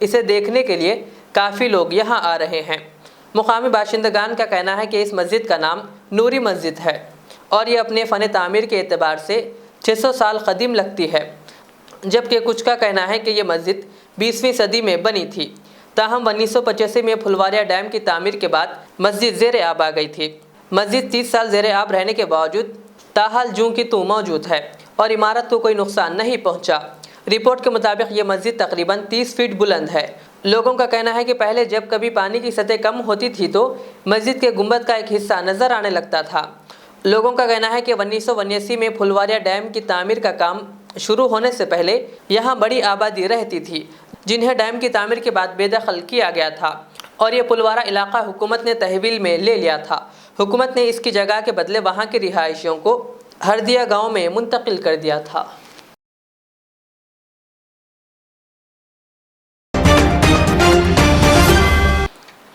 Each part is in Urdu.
اسے دیکھنے کے لیے کافی لوگ یہاں آ رہے ہیں۔ مقامی باشندگان کا کہنا ہے کہ اس مسجد کا نام نوری مسجد ہے اور یہ اپنے فن تعمیر کے اعتبار سے 600 سال قدیم لگتی ہے، جبکہ کچھ کا کہنا ہے کہ یہ مسجد 20ویں صدی میں بنی تھی۔ تاہم 1985 میں پھلواریہ ڈیم کی تعمیر کے بعد مسجد زیر آب آ گئی تھی۔ مسجد 30 سال زیر آب رہنے کے باوجود تاحال جوں کی توں موجود ہے اور عمارت کو کوئی نقصان نہیں پہنچا۔ رپورٹ کے مطابق یہ مسجد تقریباً 30 فٹ بلند ہے۔ لوگوں کا کہنا ہے کہ پہلے جب کبھی پانی کی سطح کم ہوتی تھی تو مسجد کے گنبد کا ایک حصہ نظر آنے لگتا تھا۔ لوگوں کا کہنا ہے کہ 1979 میں پھلواریہ ڈیم کی تعمیر کا کام شروع ہونے سے پہلے یہاں بڑی آبادی رہتی تھی، جنہیں ڈیم کی تعمیر کے بعد بے دخل کیا گیا تھا اور یہ پلوارہ علاقہ حکومت نے تحویل میں لے لیا تھا۔ حکومت نے اس کی جگہ کے بدلے وہاں کے رہائشیوں کو ہردیا گاؤں میں منتقل کر دیا تھا۔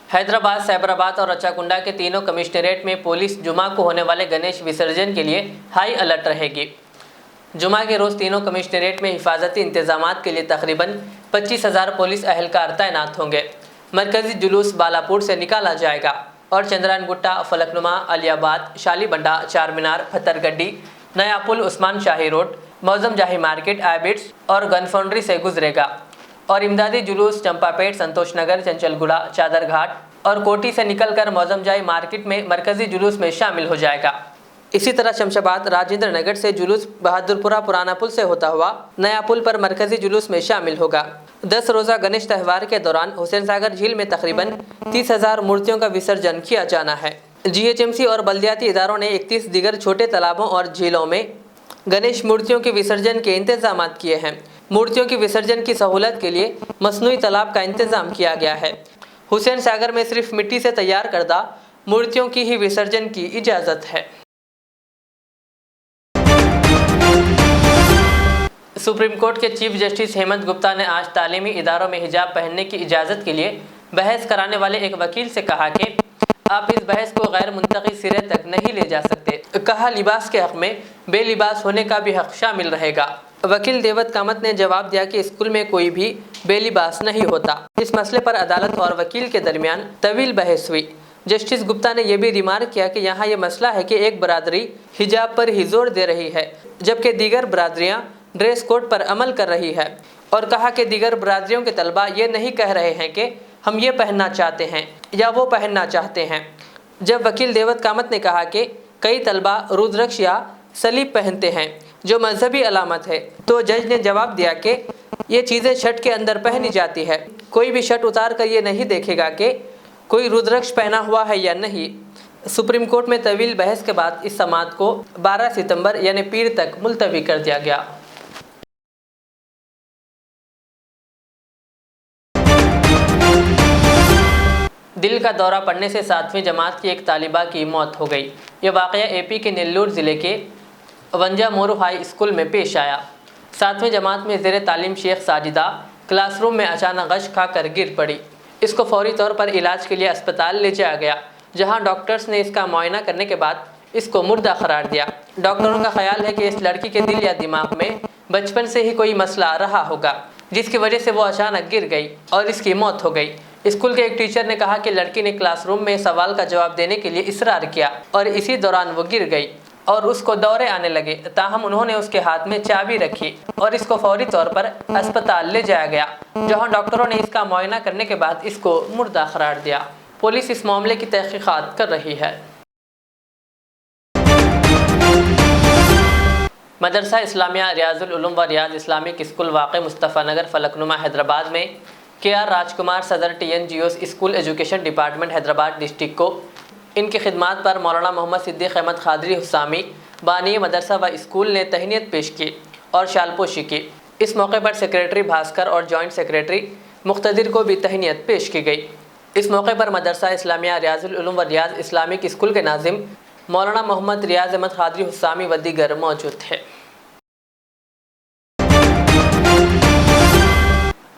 حیدرآباد، سائبرآباد اور رچاکنڈا کے تینوں کمشنریٹ میں پولیس جمعہ کو ہونے والے گنیش وسرجن کے لیے ہائی الرٹ رہے گی۔ جمعہ کے روز تینوں کمشنریٹ میں حفاظتی انتظامات کے لیے تقریباً 25,000 پولیس اہلکار تعینات ہوں گے۔ مرکزی جلوس بالاپور سے نکالا جائے گا اور چندران گٹا، فلک نما، علی آباد، شالی بنڈا، چار مینار، پتھر گڈی، نیا پل، عثمان شاہی روڈ، موزم جاہی مارکیٹ، آئیبٹس اور گن فاؤنڈری سے گزرے گا اور امدادی جلوس چمپا پیٹ، سنتوش نگر، چنچل گڑا، چادر گھاٹ اور کوٹی سے نکل کر موزم جاہی مارکیٹ میں مرکزی جلوس میں شامل ہو جائے گا۔ اسی طرح شمشاباد، راجندر نگر سے جلوس بہادر پورہ پرانا پل سے ہوتا ہوا نیا پل پر مرکزی جلوس میں شامل ہوگا۔ 10 روزہ گنیش تہوار کے دوران حسین ساگر جھیل میں تقریباً 30,000 مورتیوں کا وسرجن کیا جانا ہے۔ GHMC اور بلدیاتی اداروں نے 31 دیگر چھوٹے تالابوں اور جھیلوں میں گنیش مورتیوں کے وسرجن کے انتظامات کیے ہیں۔ مورتیوں کی وسرجن کی سہولت کے لیے مصنوعی تالاب کا انتظام کیا گیا ہے۔ حسین ساگر میں صرف مٹی سے تیار کردہ مورتیوں کی ہی وسرجن کی اجازت ہے۔ سپریم کورٹ کے چیف جسٹس ہیمنت گپتا نے آج تعلیمی اداروں میں حجاب پہننے کی اجازت کے لیے بحث کرانے والے ایک وکیل سے کہا کہ آپ اس بحث کو غیر منطقی سرے تک نہیں لے جا سکتے۔ کہا لباس کے حق میں بے لباس ہونے کا بھی حق شامل رہے گا۔ وکیل دیوت کامت نے جواب دیا کہ اسکول میں کوئی بھی بے لباس نہیں ہوتا۔ اس مسئلے پر عدالت اور وکیل کے درمیان طویل بحث ہوئی۔ جسٹس گپتا نے یہ بھی ریمارک کیا کہ یہاں یہ مسئلہ ہے کہ ایک برادری حجاب پر ہی زور دے رہی ہے جبکہ دیگر برادریاں ڈریس کوڈ پر عمل کر رہی ہے، اور کہا کہ دیگر برادریوں کے طلبہ یہ نہیں کہہ رہے ہیں کہ ہم یہ پہننا چاہتے ہیں یا وہ پہننا چاہتے ہیں۔ جب وکیل دیوت کامت نے کہا کہ کئی طلبہ رودرکش یا صلیب پہنتے ہیں جو مذہبی علامت ہے، تو جج نے جواب دیا کہ یہ چیزیں شرٹ کے اندر پہنی جاتی ہے، کوئی بھی شرٹ اتار کر یہ نہیں دیکھے گا کہ کوئی رودرکش پہنا ہوا ہے یا نہیں۔ سپریم کورٹ میں طویل بحث کے بعد اس سماعت کو 12 ستمبر یعنی پیر تک ملتوی کر دیا گیا۔ دل کا دورہ پڑنے سے 7ویں جماعت کی ایک طالبہ کی موت ہو گئی۔ یہ واقعہ AP کے نیلور ضلع کے ونجا مورو ہائی اسکول میں پیش آیا۔ 7ویں جماعت میں زیر تعلیم شیخ ساجدہ کلاس روم میں اچانک غش کھا کر گر پڑی۔ اس کو فوری طور پر علاج کے لیے اسپتال لے جایا گیا، جہاں ڈاکٹرز نے اس کا معائنہ کرنے کے بعد اس کو مردہ قرار دیا۔ ڈاکٹروں کا خیال ہے کہ اس لڑکی کے دل یا دماغ میں بچپن سے ہی کوئی مسئلہ رہا ہوگا، جس کی وجہ سے وہ اچانک گر گئی اور اس کی موت ہو گئی۔ اسکول کے ایک ٹیچر نے کہا کہ لڑکی نے کلاس روم میں سوال کا جواب دینے کے لیے اصرار کیا اور اسی دوران وہ گر گئی اور اس کو دورے آنے لگے، تاہم انہوں نے اس کے ہاتھ میں چابی رکھی اور اس کو فوری طور پر اسپتال لے جایا گیا، جہاں ڈاکٹروں نے اس کا معائنہ کرنے کے بعد اس کو مردہ قرار دیا۔ پولیس اس معاملے کی تحقیقات کر رہی ہے۔ مدرسہ اسلامیہ ریاض العلوم و ریاض اسلامک اسکول واقع مصطفیٰ نگر، فلک نما، حیدرآباد میں KR راج کمار صدر TNGOs school education department Hyderabad district کو ان کی خدمات پر مولانا محمد صدیق احمد قادری حسامی بانی مدرسہ و اسکول نے تہنیت پیش کی اور شال پوشی کی۔ اس موقع پر سیکریٹری بھاسکر اور جوائنٹ سیکریٹری مقتدر کو بھی تہنیت پیش کی گئی۔ اس موقع پر مدرسہ اسلامیہ ریاض العلوم و ریاض اسلامک اسکول کے ناظم مولانا محمد ریاض احمد قادری حسامی و دیگر موجود تھے۔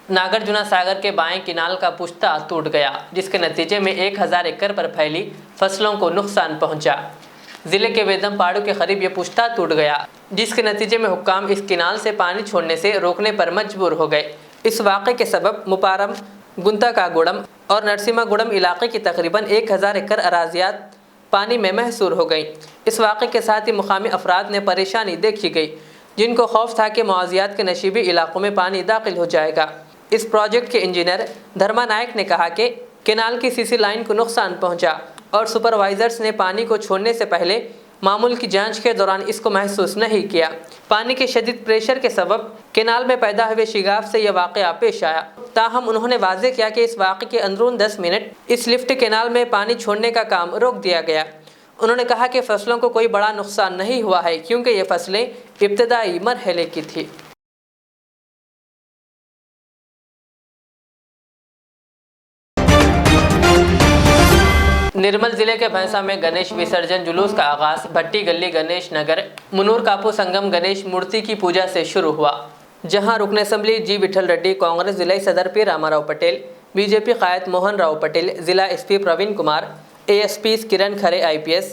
ناگرجنا ساگر کے بائیں کنال کا پشتہ ٹوٹ گیا، جس کے نتیجے میں 1000 ایکڑ پر پھیلی فصلوں کو نقصان پہنچا۔ ضلع کے ویدم پاڑو کے قریب یہ پشتہ ٹوٹ گیا، جس کے نتیجے میں حکام اس کنال سے پانی چھوڑنے سے روکنے پر مجبور ہو گئے، اس واقعے کے سبب مپارم، گنتا کاگوڑم اور نرسیما گوڑم علاقے کی تقریباً 1000 ایکڑ اراضیات پانی میں محصور ہو گئیں۔ اس واقعے کے ساتھ ہی مقامی افراد نے پریشانی دیکھی گئی، جن کو خوف تھا کہ معاوضیات کے نشیبی علاقوں میں پانی داخل ہو جائے گا۔ اس پروجیکٹ کے انجینئر دھرما نائک نے کہا کہ کینال کی CC لائن کو نقصان پہنچا اور سپروائزرز نے پانی کو چھوڑنے سے پہلے معمول کی جانچ کے دوران اس کو محسوس نہیں کیا۔ پانی کے شدید پریشر کے سبب کینال میں پیدا ہوئے شگاف سے یہ واقعہ پیش آیا۔ تاہم انہوں نے واضح کیا کہ اس واقعے کے اندرون 10 منٹ اس لفٹ کینال میں پانی چھوڑنے کا کام روک دیا گیا۔ انہوں نے کہا کہ فصلوں کو کوئی بڑا نقصان نہیں ہوا ہے کیونکہ یہ فصلیں ابتدائی مرحلے کی تھی۔ نرمل ضلع کے بھینسا میں گنیش وسرجن جلوس کا آغاز بھٹی گلی گنیش نگر منور کاپو سنگم گنیش مورتی کی پوجا سے شروع ہوا، جہاں رکن اسمبلی جی وٹھل ریڈی، کانگریس ضلعی صدر پی راما راؤ پٹیل، BJP قائد موہن راؤ پٹیل، ضلع SP Parveen Kumar, ASPs Kiran Khare IPS،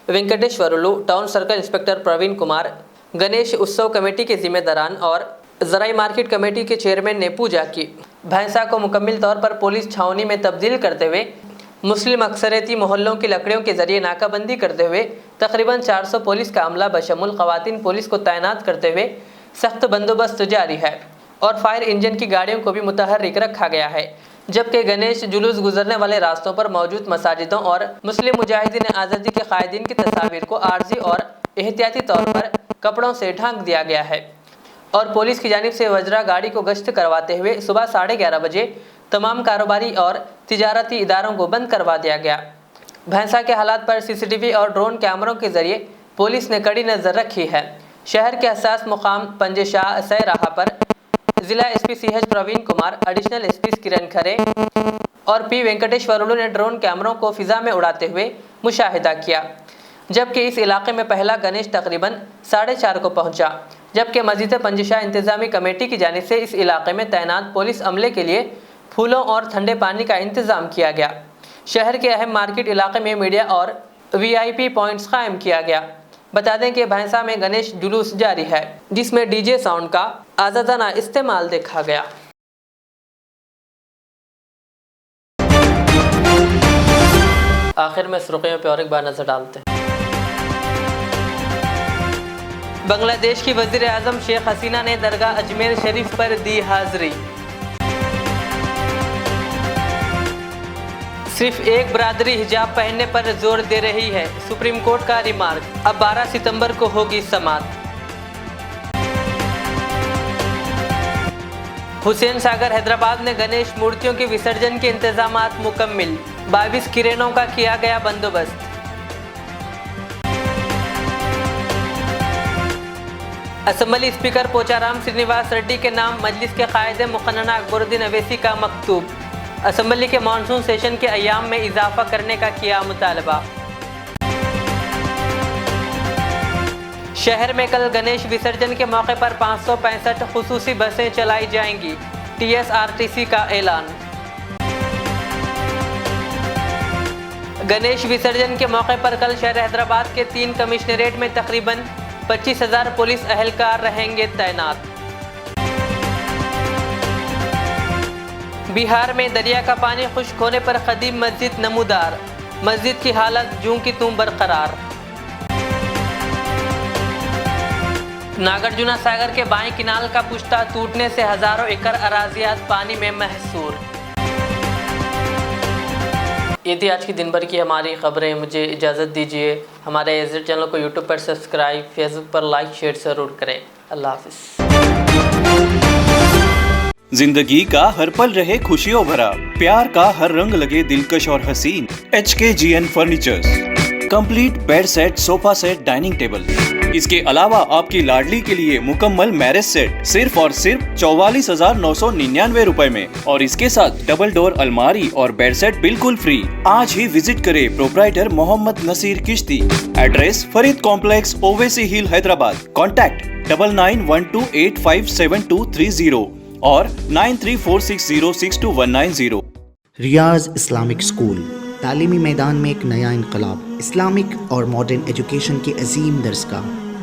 Venkateshwarlu, town circle inspector Praveen Kumar, Ganesh Utsav committee کے ذمہ داران اور زرعی مارکیٹ کمیٹی کے چیئرمین نے پوجا کی۔ بھینسا کو مکمل طور پر پولیس چھاؤنی میں تبدیل کرتے ہوئے مسلم اکثریتی محلوں کی لکڑیوں کے ذریعے ناکہ بندی کرتے ہوئے تقریباً 400 پولیس کا عملہ بشمول خواتین پولیس کو تعینات کرتے ہوئے سخت بندوبست جاری ہے اور فائر انجن کی گاڑیوں کو بھی متحرک رکھا گیا ہے، جبکہ گنیش جلوس گزرنے والے راستوں پر موجود مساجدوں اور مسلم مجاہدین آزادی کے قائدین کی تصاویر کو عارضی اور احتیاطی طور پر کپڑوں سے ڈھانک دیا گیا ہے اور پولیس کی جانب سے وزرا گاڑی کو گشت کرواتے ہوئے صبح 11:30 بجے تمام کاروباری اور تجارتی اداروں کو بند کروا دیا گیا۔ بھینسا کے حالات پر CCTV اور ڈرون کیمروں کے ذریعے پولیس نے کڑی نظر رکھی ہے۔ شہر کے حساس مقام پنجے شاہ سہ راہ پر ضلع SP CH Praveen Kumar, additional SPs Kiran کھرے اور P وینکٹیشورلو نے ڈرون کیمروں کو فضا میں اڑاتے ہوئے مشاہدہ کیا، جبکہ اس علاقے میں پہلا گنیش تقریباً 4:30 کو پہنچا، جبکہ مزید پنجے شاہ انتظامی کمیٹی کی جانب سے اس علاقے میں تعینات پولیس عملے کے لیے پھولوں اور ٹھنڈے پانی کا انتظام کیا گیا۔ شہر کے اہم مارکیٹ علاقے میں میڈیا اور VIP پوائنٹس قائم کیا گیا۔ بتا دیں کہ بھینسا میں گنیش جلوس جاری ہے، جس میں DJ ساؤنڈ کا آزادانہ استعمال دیکھا گیا۔ آخر میں سرخیوں پہ اور ایک بار نظر ڈالتے ہیں۔ بنگلہ دیش کی وزیر اعظم شیخ حسینہ نے درگاہ اجمیر شریف پر دی حاضری۔ صرف ایک برادری حجاب پہننے پر زور دے رہی ہے، سپریم کورٹ کا ریمارک۔ اب 12 ستمبر کو ہوگی سماعت۔ حسین ساگر حیدرآباد میں گنیش مورتیوں کے وسرجن کے انتظامات مکمل، 22 کرینوں کا کیا گیا بندوبست۔ اسمبلی اسپیکر پوچارام سرینیواس ریڈی کے نام مجلس کے قائد مقننہ اکبر الدین اویسی کا مکتوب۔ اسمبلی کے مانسون سیشن کے ایام میں اضافہ کرنے کا کیا مطالبہ۔ شہر میں کل گنیش وسرجن کے موقع پر 565 خصوصی بسیں چلائی جائیں گی، TSRTC کا اعلان۔ گنیش وسرجن کے موقع پر کل شہر حیدرآباد کے 3 کمشنریٹ میں تقریباً 25,000 پولیس اہلکار رہیں گے تعینات۔ بہار میں دریا کا پانی خشک ہونے پر قدیم مسجد نمودار، مسجد کی حالت جوں کی توں برقرار۔ ناگرجنا ساگر کے بائیں کنال کا پشتہ ٹوٹنے سے ہزاروں ایکڑ اراضیات پانی میں محصور۔ یہ تھی آج کی دن بھر کی ہماری خبریں۔ مجھے اجازت دیجیے، ہمارے ایزٹ چینل کو یوٹیوب پر سبسکرائب، فیس بک پر لائک شیئر ضرور کریں۔ اللہ حافظ۔ زندگی کا ہر پل رہے خوشیوں بھرا، پیار کا ہر رنگ لگے دلکش اور حسین۔ HKGN furnitures, complete bed set, sofa set, dining table. اس کے علاوہ آپ کی لاڈلی کے لیے مکمل میرج سیٹ صرف اور صرف 44,999 روپے میں، اور اس کے ساتھ ڈبل ڈور الماری اور بیڈ سیٹ بالکل فری۔ آج ہی وزٹ کرے پروپرائٹر محمد نصیر کشتی۔ ایڈریس فرید کمپلیکس، اویسی ہل، حیدرآباد۔ کانٹیکٹ 9912857230 اور 9346062190۔ ریاض اسلامک اسکول تعلیمی میدان میں ایک نیا انقلاب، اسلامک اور ماڈرن ایجوکیشن کی عظیم درسگاہ۔